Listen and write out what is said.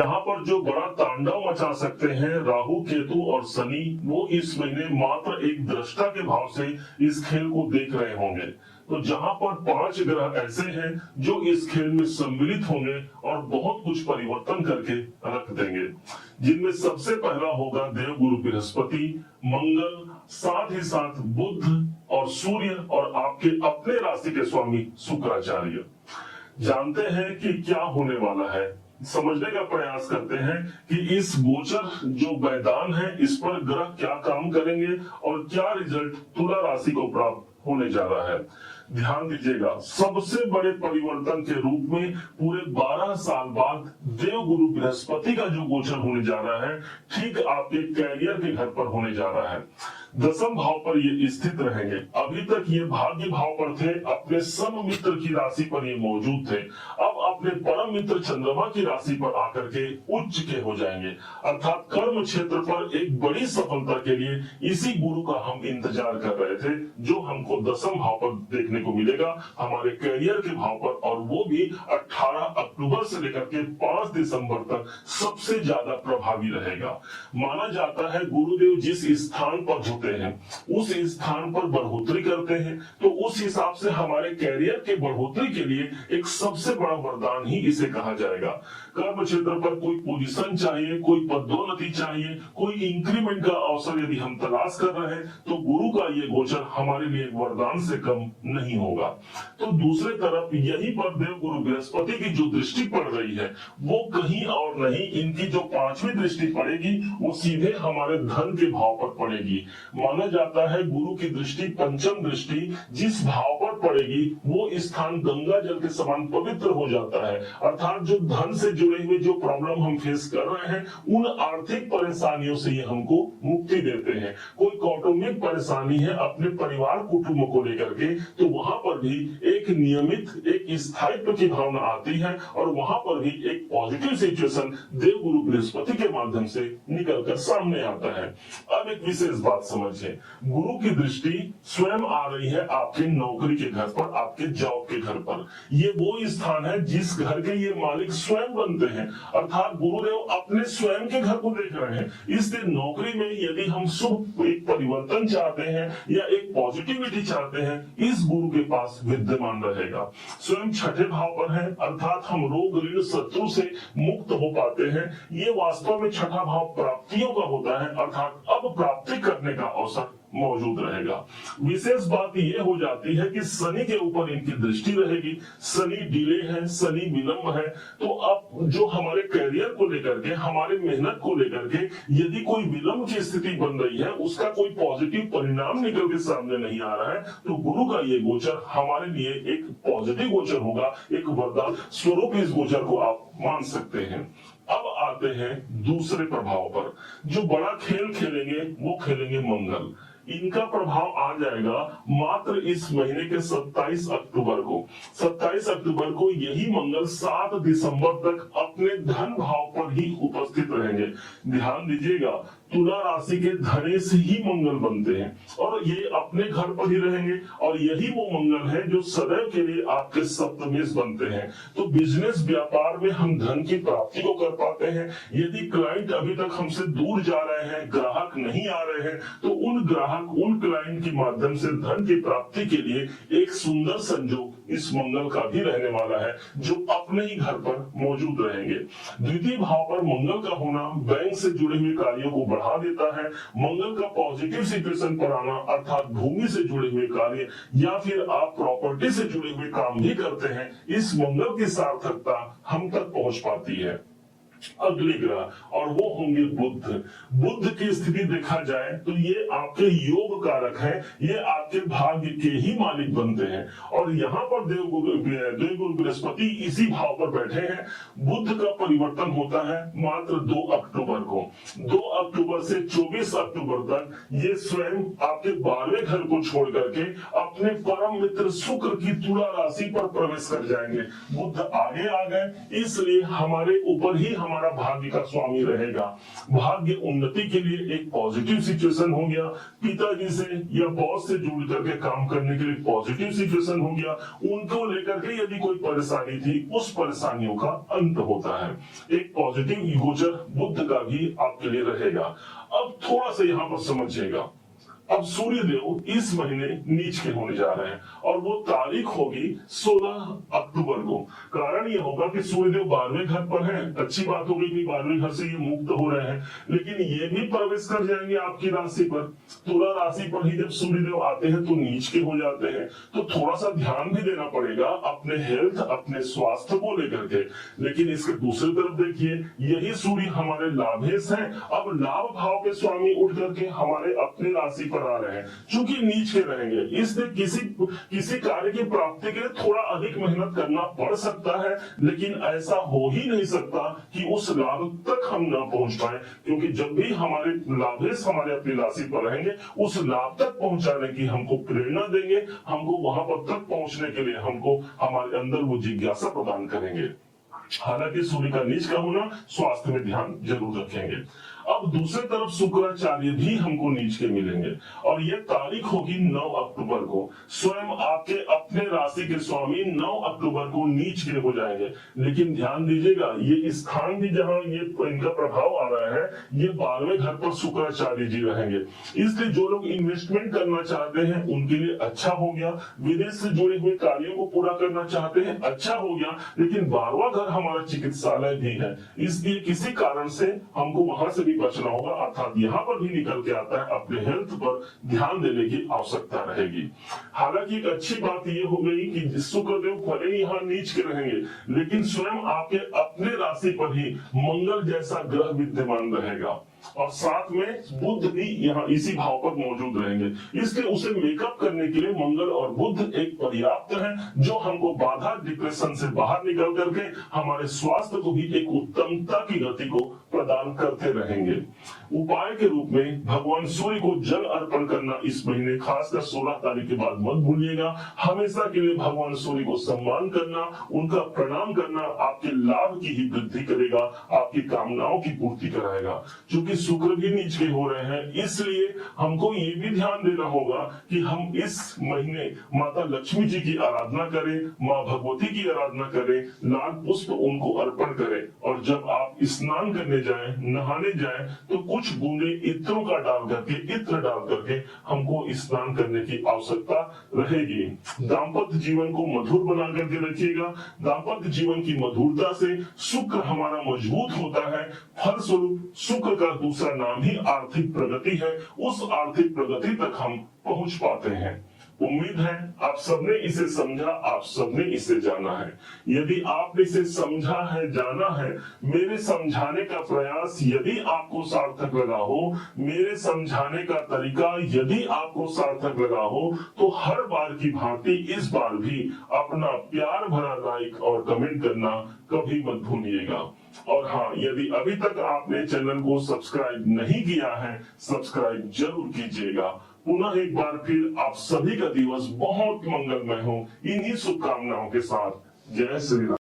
यहाँ पर जो बड़ा तांडव मचा सकते हैं राहु, केतु और शनि, वो इस महीने मात्र एक दृष्टा के भाव से इस खेल को देख रहे होंगे। तो जहां पर 5 ग्रह ऐसे हैं जो इस खेल में सम्मिलित होंगे और बहुत कुछ परिवर्तन करके रख देंगे, जिनमें सबसे पहला होगा देवगुरु बृहस्पति, मंगल, साथ ही साथ बुध और सूर्य और आपके अपने राशि के स्वामी शुक्राचार्य। जानते हैं कि क्या होने वाला है, समझने का प्रयास करते हैं कि इस गोचर जो मैदान है इस पर ग्रह क्या काम करेंगे और क्या रिजल्ट तुला राशि को प्राप्त होने जा रहा है। ध्यान दीजिएगा, सबसे बड़े परिवर्तन के रूप में पूरे 12 साल बाद देवगुरु बृहस्पति का जो गोचर होने जा रहा है, ठीक आपके कैरियर के घर पर होने जा रहा है। 10वें भाव पर ये स्थित रहेंगे। अभी तक ये भाग्य भाव पर थे, अपने सम मित्र की राशि पर ये मौजूद थे, अब अपने परम मित्र चंद्रमा की राशि पर आकर के उच्च के हो जाएंगे। अर्थात कर्म क्षेत्र पर एक बड़ी सफलता के लिए इसी गुरु का हम इंतजार कर रहे थे, जो हमको 10वें भाव पर देखने को मिलेगा, हमारे कैरियर के भाव पर, और वो भी 18 अक्टूबर से लेकर के 5 दिसंबर तक सबसे ज्यादा प्रभावी रहेगा। माना जाता है गुरुदेव जिस स्थान पर होते हैं उस स्थान पर बढ़ोतरी करते हैं, तो उस हिसाब से हमारे कैरियर के बढ़ोतरी के लिए एक सबसे बड़ा वरदान ही इसे कहा जाएगा। कर्म क्षेत्र पर कोई पोजीशन चाहिए, कोई पदोन्नति चाहिए, कोई इंक्रीमेंट का अवसर यदि हम तलाश कर रहे हैं, तो गुरु का ये गोचर हमारे लिए वरदान से कम नहीं होगा। तो दूसरे तरफ यहीं पर देवगुरु बृहस्पति की जो दृष्टि पड़ रही है वो कहीं और नहीं, इनकी जो 5वीं दृष्टि पड़ेगी वो सीधे हमारे धन के भाव पर पड़ेगी। माना जाता है गुरु की दृष्टि, पंचम दृष्टि जिस भाव पर पड़ेगी वो स्थान गंगा जल के समान पवित्र हो जाता है। अर्थात जो धन से जुड़े हुए जो प्रॉब्लम हम फेस कर रहे हैं, उन आर्थिक परेशानियों से ये हमको मुक्ति देते हैं। कोई कौटुंबिक परेशानी है अपने परिवार कुटुंब को लेकर के, तो वहां पर भी एक नियमित एक स्थायित्व की भावना आती है और वहां पर भी एक पॉजिटिव सिचुएशन देवगुरु बृहस्पति के माध्यम से निकलकर सामने आता है। अब एक विशेष बात समझिए, गुरु की दृष्टि स्वयं आ रही है आपके नौकरी के घर पर, आपके जॉब के घर पर। ये वो स्थान है जिस घर के ये मालिक स्वयं बनते हैं, अर्थात गुरुदेव अपने स्वयं के घर को देख रहे हैं। इसलिए नौकरी में यदि हम शुभ एक परिवर्तन चाहते हैं या एक पॉजिटिविटी चाहते हैं, इस गुरु के पास विद्यमान रहेगा। स्वयं 6ठे भाव पर है, अर्थात हम रोग ऋण शत्रु से मुक्त हो पाते हैं। ये वास्तव में 6ठा भाव प्राप्तियों का होता है, अर्थात अब प्राप्ति करने का अवसर मौजूद रहेगा। विशेष बात यह हो जाती है कि शनि के ऊपर इनकी दृष्टि रहेगी। शनि डिले है, शनि विलंब है, तो अब जो हमारे कैरियर को लेकर के, हमारे मेहनत को लेकर के यदि कोई विलंब की स्थिति बन रही है, उसका कोई पॉजिटिव परिणाम निकल के सामने नहीं आ रहा है, तो गुरु का ये गोचर हमारे लिए एक पॉजिटिव गोचर होगा, एक वरदान स्वरूप इस गोचर को आप मान सकते हैं। अब आते हैं दूसरे प्रभाव पर। जो बड़ा खेल खेलेंगे वो खेलेंगे मंगल। इनका प्रभाव आ जाएगा मात्र इस महीने के 27 अक्टूबर को। 27 अक्टूबर को यही मंगल 7 दिसंबर तक अपने धन भाव पर ही उपस्थित रहेंगे। ध्यान दीजिएगा, तुला राशि के धनेश ही मंगल बनते हैं और ये अपने घर पर ही रहेंगे, और यही वो मंगल है जो सदैव के लिए आपके सप्तमेश बनते हैं। तो बिजनेस व्यापार में हम धन की प्राप्ति को कर पाते हैं। यदि क्लाइंट अभी तक हमसे दूर जा रहे हैं, ग्राहक नहीं आ रहे हैं, तो उन क्लाइंट के माध्यम से धन की प्राप्ति के लिए एक सुंदर संयोग इस मंगल का भी रहने वाला है, जो अपने ही घर पर मौजूद रहेंगे। द्वितीय भाव पर मंगल का होना बैंक से जुड़े हुए कार्यों को बढ़ा देता है। मंगल का पॉजिटिव सिचुएशन पर आना, अर्थात भूमि से जुड़े हुए कार्य या फिर आप प्रॉपर्टी से जुड़े हुए काम भी करते हैं, इस मंगल की सार्थकता हम तक पहुंच पाती है। अगले ग्रह और वो होंगे बुध। बुध की स्थिति देखा जाए तो ये आपके योग कारक है, ये आपके भाग्य के ही मालिक बनते हैं, और यहाँ पर देवगुरु बृहस्पति इसी भाव पर बैठे हैं। बुध का परिवर्तन होता है मात्र 2 अक्टूबर को। 2 अक्टूबर से 24 अक्टूबर तक ये स्वयं आपके 12वें घर को छोड़ करके अपने परम मित्र शुक्र की तुला राशि पर प्रवेश कर जाएंगे। बुध आगे आ गए, इसलिए हमारे ऊपर ही हमारा भाग्य का स्वामी रहेगा। भाग्य उन्नति के लिए एक पॉजिटिव सिचुएशन हो गया, पिताजी से या बॉस से जुड़ करके काम करने के लिए पॉजिटिव सिचुएशन हो गया, उनको लेकर के यदि कोई परेशानी थी उस परेशानियों का अंत होता है। एक पॉजिटिव गोचर बुध का भी आपके लिए रहेगा। अब थोड़ा सा यहाँ पर समझिएगा, अब सूर्य देव इस महीने नीच के होने जा रहे हैं और वो तारीख होगी 16 अक्टूबर को। कारण ये होगा कि सूर्य देव 12वें घर पर हैं। अच्छी बात होगी कि 12वें घर से ये मुक्त हो रहे हैं, लेकिन ये भी प्रवेश कर जाएंगे आपकी राशि पर। तुला राशि पर ही जब सूर्य देव आते हैं तो नीच के हो जाते हैं, तो थोड़ा सा ध्यान भी देना पड़ेगा अपने हेल्थ, अपने स्वास्थ्य को लेकर के। लेकिन इसके दूसरी तरफ देखिए, यही सूर्य हमारे लाभेश हैं। अब लाभ भाव के स्वामी उठ करके हमारे अपने राशि पर आ रहे हैं, चूंकि नीच के रहेंगे, इसलिए किसी कार्य की प्राप्ति के लिए थोड़ा अधिक मेहनत करना पड़ सकता है, लेकिन ऐसा हो ही नहीं सकता कि उस लाभ तक हम ना पहुंच पाए, क्योंकि जब भी हमारे लाभेश हमारे अपनी राशि पर रहेंगे, उस लाभ तक पहुंचाने की हमको प्रेरणा देंगे, हमको वहां पर तक पहुंचने के लिए हमको हमारे अंदर वो जिज्ञासा प्रदान करेंगे। हालांकि सूर्य का नीच का होना, स्वास्थ्य में ध्यान जरूर रखेंगे। अब दूसरी तरफ शुक्राचार्य भी हमको नीच के मिलेंगे और यह तारीख होगी 9 अक्टूबर को। स्वयं आपके अपने राशि के स्वामी 9 अक्टूबर को नीच के हो जाएंगे। लेकिन ध्यान दीजिएगा, ये स्थान भी जहां ये इनका प्रभाव आ रहा है, ये 12वें घर पर शुक्राचार्य जी रहेंगे। इसलिए जो लोग इन्वेस्टमेंट करना चाहते हैं उनके लिए अच्छा हो गया, विदेश से जुड़े हुए कार्यों को पूरा करना चाहते हैं अच्छा हो गया। लेकिन 12वां घर हमारा चिकित्सालय भी है, इसलिए किसी कारण से हमको वहां से बचना होगा, अर्थात यहाँ पर भी निकल के आता है अपने हेल्थ पर ध्यान देने की आवश्यकता रहेगी। हालांकि एक अच्छी बात यह हो गई कि शुक्रदेव भले ही यहाँ नीच के रहेंगे, लेकिन स्वयं आपके अपने राशि पर ही मंगल जैसा ग्रह विद्यमान रहेगा और साथ में बुध भी यहाँ इसी भाव पर मौजूद रहेंगे। इसलिए उसे मेकअप करने के लिए मंगल और बुध एक पर्याप्त है, जो हमको बाधा डिप्रेशन से बाहर निकल करके हमारे स्वास्थ्य को भी एक उत्तमता की गति को प्रदान करते रहेंगे। उपाय के रूप में भगवान सूर्य को जल अर्पण करना इस महीने खासकर 16 तारीख के बाद मत भूलिएगा। हमेशा के लिए भगवान सूर्य को सम्मान करना, उनका प्रणाम करना आपके लाभ की ही वृद्धि करेगा, आपकी कामनाओं की पूर्ति कराएगा। क्योंकि शुक्र भी नीच के हो रहे हैं, इसलिए हमको ये भी ध्यान देना होगा कि हम इस महीने माता लक्ष्मी जी की आराधना करें, माँ भगवती की आराधना करें, लाल पुष्प उनको अर्पण करें और जब आप स्नान करने जाएं, नहाने जाएं, तो कुछ बूंदे इत्रों का डाल करके, इत्र डाल करके हमको स्नान करने की आवश्यकता रहेगी। दाम्पत्य जीवन को मधुर बना करके रखिएगा। दाम्पत्य जीवन की मधुरता से शुक्र हमारा मजबूत होता है। फलस्वरूप शुक्र का दूसरा नाम ही आर्थिक प्रगति है। उस आर्थिक प्रगति तक हम पहुंच पाते हैं। उम्मीद है आप सबने इसे समझा, आप सबने इसे जाना है। यदि आपने इसे समझा है, जाना है, मेरे समझाने का प्रयास यदि आपको सार्थक लगा हो, मेरे समझाने का तरीका यदि आपको सार्थक लगा हो, तो हर बार की भांति इस बार भी अपना प्यार भरा लाइक और कमेंट करना कभी मत भूलिएगा। और हाँ, यदि अभी तक आपने चैनल को सब्सक्राइब नहीं किया है, सब्सक्राइब जरूर कीजिएगा। पुनः एक बार फिर आप सभी का दिवस बहुत मंगलमय हो, इन्हीं शुभकामनाओं के साथ। जय श्री राम।